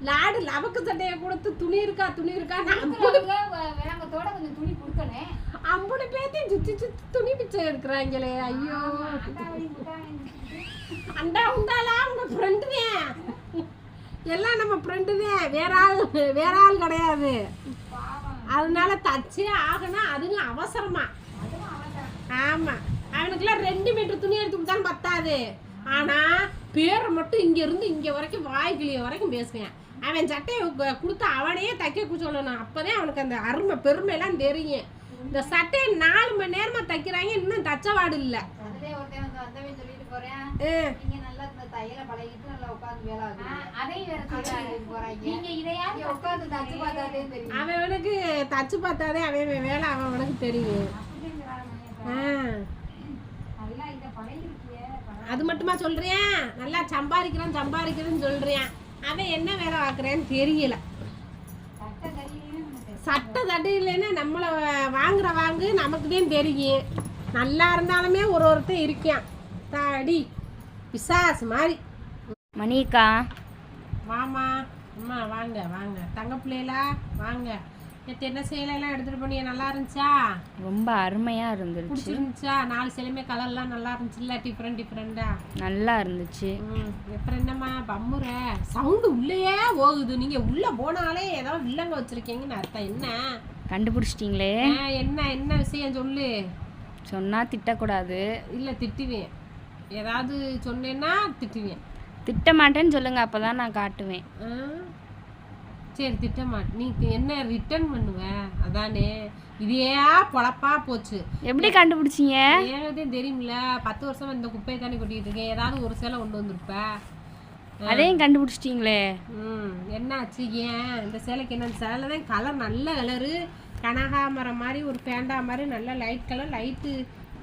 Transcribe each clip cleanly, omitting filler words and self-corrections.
லாடு லவக்கு சட்டையை கொடுத்து துணி இருக்கா வேங்கத்தோட கொஞ்சம் துணி கொடுக்கணே. அம்புடு பேத்தையும் சுத்தி சுத்தி துணி பிச்சை எடுக்கிறாங்களே. ஐயோ அண்டா உண்டாலா உங்க ஃப்ரெண்டு தான், எல்லாம் நம்ம ஃப்ரெண்டு தான், வேற ஆள் கிடையாது. அதனால தச்சே ஆகணும், அதுவும் அவசரமா. ஆமா, அவனுக்குலாம் 2 மீட்டர் துணி எடுத்து கொடுத்தாலும் பத்தாது. ஆனா பேரை மட்டும் இங்க இருந்து இங்க வரைக்கும் வாய்க்கிளிய வரைக்கும் பேசுவேன். அவன் சட்டையை கொடுத்து அவனையே தைக்க சொல்லணும். அப்பதான் அவனுக்கு அந்த அருமை பெருமை எல்லாம் தெரியும். இந்த சட்டையை 4 மணி நேரமா தைக்கிறாங்க, இன்னும் தச்சவாடு இல்ல. அவனுக்கு தச்சு பார்த்தாதே அவன் வேலை அவனுக்கு தெரியும். அது மட்டுமா சொல்றேன், நல்லா சம்பாதிக்கிறேன்னு சொல்றேன். அவன் என்ன வேலை பார்க்குறேன்னு தெரியல. சட்டை தட்டு இல்லைன்னா நம்மளை வாங்கு நமக்கு தான் தெரியும். நல்லா இருந்தாலுமே ஒருத்தன் இருக்கான் தாடி பிசாசு மாதிரி. மணிக்கா வாமா அம்மா, வாங்க தங்க பிள்ளைகளா வாங்க. நேற்று என்ன சேலையெல்லாம் எடுத்துகிட்டு போனியா, நல்லா இருந்துச்சா? ரொம்ப அருமையாக இருந்துச்சு. பிடிச்சிருந்துச்சா? 4 சேலையுமே கலர்லாம் நல்லா இருந்துச்சுல்ல, டிஃப்ரெண்டா நல்லா இருந்துச்சு. அப்புறம் என்னம்மா பம்முற சவுண்டு உள்ளேயே போகுது? நீங்கள் உள்ளே போனாலே ஏதாவது வில்லங்க வச்சுருக்கீங்கன்னு அர்த்தம். என்ன கண்டுபிடிச்சிட்டிங்களே? என்ன விஷயம் சொல்லு. சொன்னால் திட்டக்கூடாது. இல்லை திட்டுவேன், ஏதாவது சொன்னேன்னா திட்டுவேன். திட்ட மாட்டேன்னு சொல்லுங்கள், அப்போ தான் நான் காட்டுவேன். சரி திட்டமாட்டேன். நீ என்ன ரிட்டர்ன் பண்ணுவ? அதானே இதே பொழப்பா போச்சு. எப்படி கண்டுபிடிச்சிங்க? ஏனதே தெரியுமில்ல, 10 வருஷமா இந்த குப்பையை தானே கொட்டிட்டு இருக்கேன். ஏதாவது ஒரு சேலை கொண்டு வந்திருப்ப, அதையும் கண்டுபிடிச்சிட்டிங்களே. என்னாச்சு? ஏன் இந்த சேலைக்கு என்ன? சேலை தான் கலர் நல்ல கலரு, கனகாமரம் மாதிரி ஒரு பேண்டா மாதிரி நல்ல லைட் கலர், லைட்டு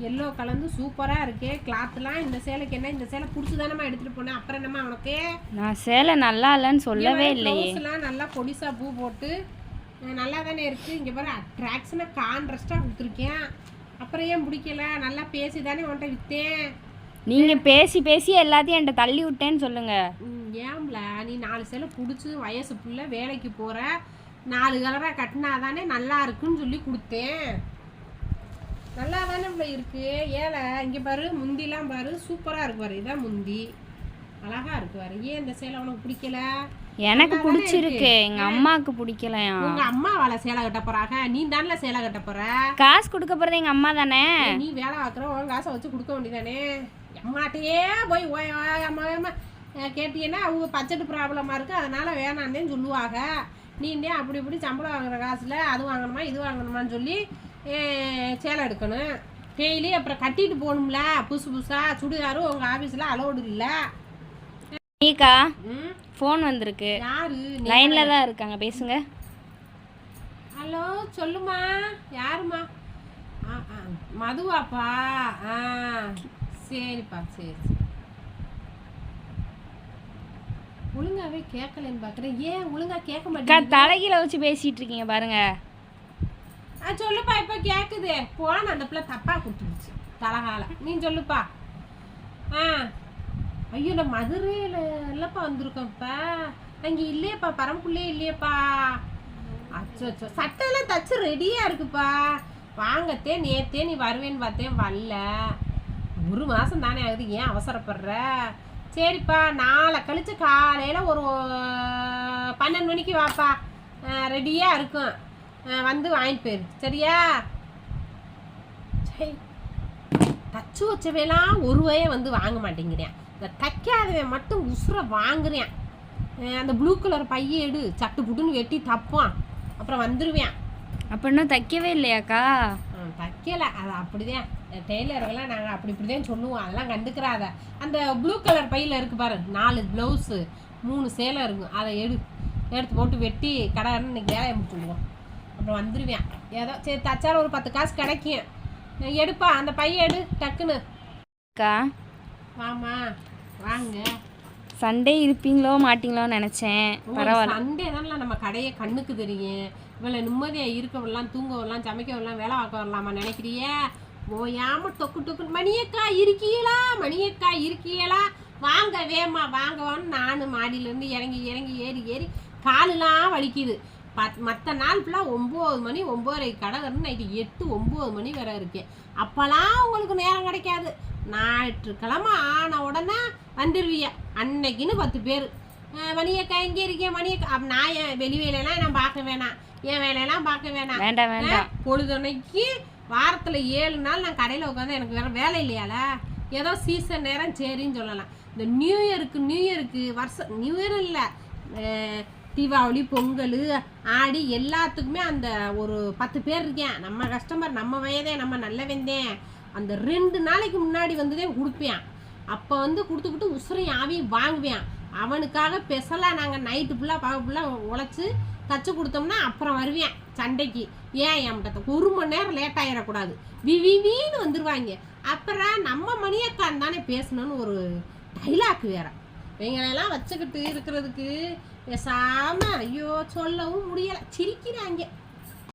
எல்லோ கலந்து சூப்பராக இருக்கே கிளாத்லாம். இந்த சேலைக்கு என்ன? இந்த சேலை பிடிச்சி தானம்மா எடுத்துகிட்டு போனேன். அப்புறம் என்னம்மா உனக்கு? நான் சேலை நல்லா இல்லைன்னு சொல்லவே இல்லையே. நல்லா பொடிசா பூ போட்டு நல்லா தானே இருக்குது. இங்கே பாரு, அட்ராக்ஷனாக கான்ட்ராஸ்டாக கொடுத்துருக்கேன். அப்புறம் ஏன் பிடிக்கல? நல்லா பேசி தானே உன்ட்ட விற்றேன். நீங்கள் பேசி எல்லாத்தையும் என்கிட்ட தள்ளி விட்டேன்னு சொல்லுங்கள். ஏம்ல நீ 4 சேலை பிடிச்சி வயசு புள்ள வேலைக்கு போகிற, 4 கலராக கட்டினா தானே நல்லா இருக்குன்னு சொல்லி கொடுத்தேன். நல்லா தானே இவ்வளோ இருக்கு. ஏழை இங்கே பாரு, முந்திலாம் பாரு சூப்பராக இருக்கு பாரு. இதான் முந்தி, அழகா இருக்கு பாரு. ஏன் இந்த சேலை உனக்கு பிடிக்கல? எனக்கு பிடிச்சிருக்கு, எங்கள் அம்மாவுக்கு பிடிக்கலையா? உங்கள் அம்மாவால் சேலை கட்ட போகிறாங்க, நீ தானே சேலை கட்ட போகிற. காசு கொடுக்க போகிறது எங்கள் அம்மா தானே. நீ வேலை பார்க்குற, உன் காசை வச்சு கொடுக்க வேண்டியதானே. அம்மாட்டையே போய் அம்மா கேட்டீங்கன்னா அவங்க பட்ஜெட் ப்ராப்ளமாக இருக்குது, அதனால் வேணான்னே சொல்லுவாங்க. நீண்டே அப்படி இப்படி சம்பளம் வாங்குற காசில் அது வாங்கணுமா இது வாங்கணுமான்னு சொல்லி சேலை எடுக்கணும் டெய்லி. அப்புறம் கட்டிட்டு போகணும்ல புதுசாக சுடிதாரும். உங்கள் ஆஃபீஸில் அலோடு இல்லை. நீக்கா ஃபோன் வந்திருக்கு. யாரு? லைனில் தான் இருக்காங்க, பேசுங்க. ஹலோ சொல்லுமா, யாருமா? மதுவாப்பா? சரிப்பா, சரி. ஒழுங்காவே கேட்கலன்னு பார்க்குறேன். ஏன் ஒழுங்கா கேட்க மாட்டேங்க? தலைகீழ வச்சு பேசிட்டு இருக்கீங்க பாருங்க. சொல்லுப்பா, இப்போ கேட்குது. போன அந்த பிள்ளை தப்பாக கொடுத்துருச்சு தலகால. நீ சொல்லுப்பா. ஐயோ நான் மதுரையில் இல்லைப்பா வந்திருக்கோம்ப்பா. அங்கே இல்லையப்பா, பரம்புள்ளே இல்லையப்பா. அச்சோ சட்டையெல்லாம் தச்சு ரெடியாக இருக்குப்பா. வாங்கத்தே நேத்தே நீ வருவேன்னு பார்த்தேன், வரல. 1 மாதம் தானே ஆகுது, ஏன் அவசரப்படுற? சரிப்பா, நாளை கழிச்சு காலையில் ஒரு 12 மணிக்கு வாப்பா, ரெடியாக இருக்கும். வந்து வாங்கிட்டு போயிரு, சரியா? சரி, தச்சு வச்சவையெல்லாம் ஒருவையே வந்து வாங்க மாட்டேங்கிறேன். இந்த தைக்காதவன் மட்டும் உசுரை வாங்குறேன். அந்த ப்ளூ கலர் பைய எடு, சட்டு புட்டுன்னு வெட்டி தப்பான், அப்புறம் வந்துடுவேன். அப்போ இன்னும் தைக்கவே இல்லையாக்கா? தைக்கலை, அது அப்படிதான். டெய்லருக்கெல்லாம் நாங்கள் இப்படிதான் சொல்லுவோம், அதெல்லாம் கண்டுக்கிறாத. அந்த ப்ளூ கலர் பையில் இருக்குது பாரு, 4 ப்ளவுஸு 3 சேலை இருக்கும், அதை எடுத்து போட்டு வெட்டி கடைன்னு இன்னைக்கு வேலையை முடிச்சுடுவோம். அப்புறம் வந்துடுவேன். ஏதோ சரி தச்சாலும் ஒரு 10 காசு கிடைக்கும். எடுப்பா அந்த பையன் எடு டக்குன்னு. அக்கா வாமா வாங்க. சண்டே இருப்பீங்களோ மாட்டிங்களோன்னு நினச்சேன். பரவாயில்ல, சண்டே தானே நம்ம கடையை கண்ணுக்கு தெரியும். இவ்வளோ நிம்மதியாக இருக்க வரலாம், தூங்க வரலாம், சமைக்க வரலாம், வேலை பார்க்க வரலாமா நினைக்கிறியே? ஓயாம டொக்கு டொக்கு மணியக்கா இருக்கீங்களா வாங்க வேமா வாங்கவான்னு நானும் மாடியிலேருந்து இறங்கி இறங்கி ஏறி ஏறி காலெலாம் வலிக்குது. மற்ற நாள் ஃபுல்லாக 9 மணி 9:30 கடை வரணும், நைட்டு 8 9 மணி வரை இருக்கேன். அப்போல்லாம் உங்களுக்கு நேரம் கிடைக்காது. ஞாயிற்றுக்கிழமை ஆன உடனே வந்துடுவிய, அன்னைக்குன்னு 10 பேர் மணியக்கா எங்கே இருக்கேன் மணியக்கா. நான் என் வெளி வேலையெல்லாம் நான் பார்க்க வேணாம், என் வேலையெல்லாம் பார்க்க வேணாம். பொழுதுனைக்கு வாரத்தில் 7 நாள் நான் கடையில் உட்காந்து எனக்கு வேறு வேலை இல்லையால, ஏதோ சீசன் நேரம் சரின்னு சொல்லலாம். இந்த நியூ இயருக்கு வருஷம் நியூ இயர் இல்லை, தீபாவளி பொங்கல் ஆடி எல்லாத்துக்குமே அந்த ஒரு 10 பேர் இருக்கேன். நம்ம கஸ்டமர் நம்ம வயதே நம்ம நல்ல வெந்தேன். அந்த 2 நாளைக்கு முன்னாடி வந்துதான் கொடுப்பேன். அப்போ வந்து கொடுத்துக்கிட்டு உசுரையும் ஆவியும் வாங்குவேன். அவனுக்காக ஸ்பெஷலாக நாங்கள் நைட்டு ஃபுல்லாக ஃபுல்லாக உழைச்சி தச்சு கொடுத்தோம்னா அப்புறம் வருவேன் சண்டைக்கு. ஏன் என்கிட்ட 1 மணி நேரம் லேட் ஆகிடக்கூடாது, விவின்னு வந்துடுவாங்க. அப்புறம் நம்ம மணியக்கான் தானே பேசணும்னு ஒரு டைலாக் வேற. இவங்களெல்லாம் வச்சுக்கிட்டு இருக்கிறதுக்கு பேசாம ஐயோ சொல்லவும் முடியலை, சிரிக்கிறாங்க.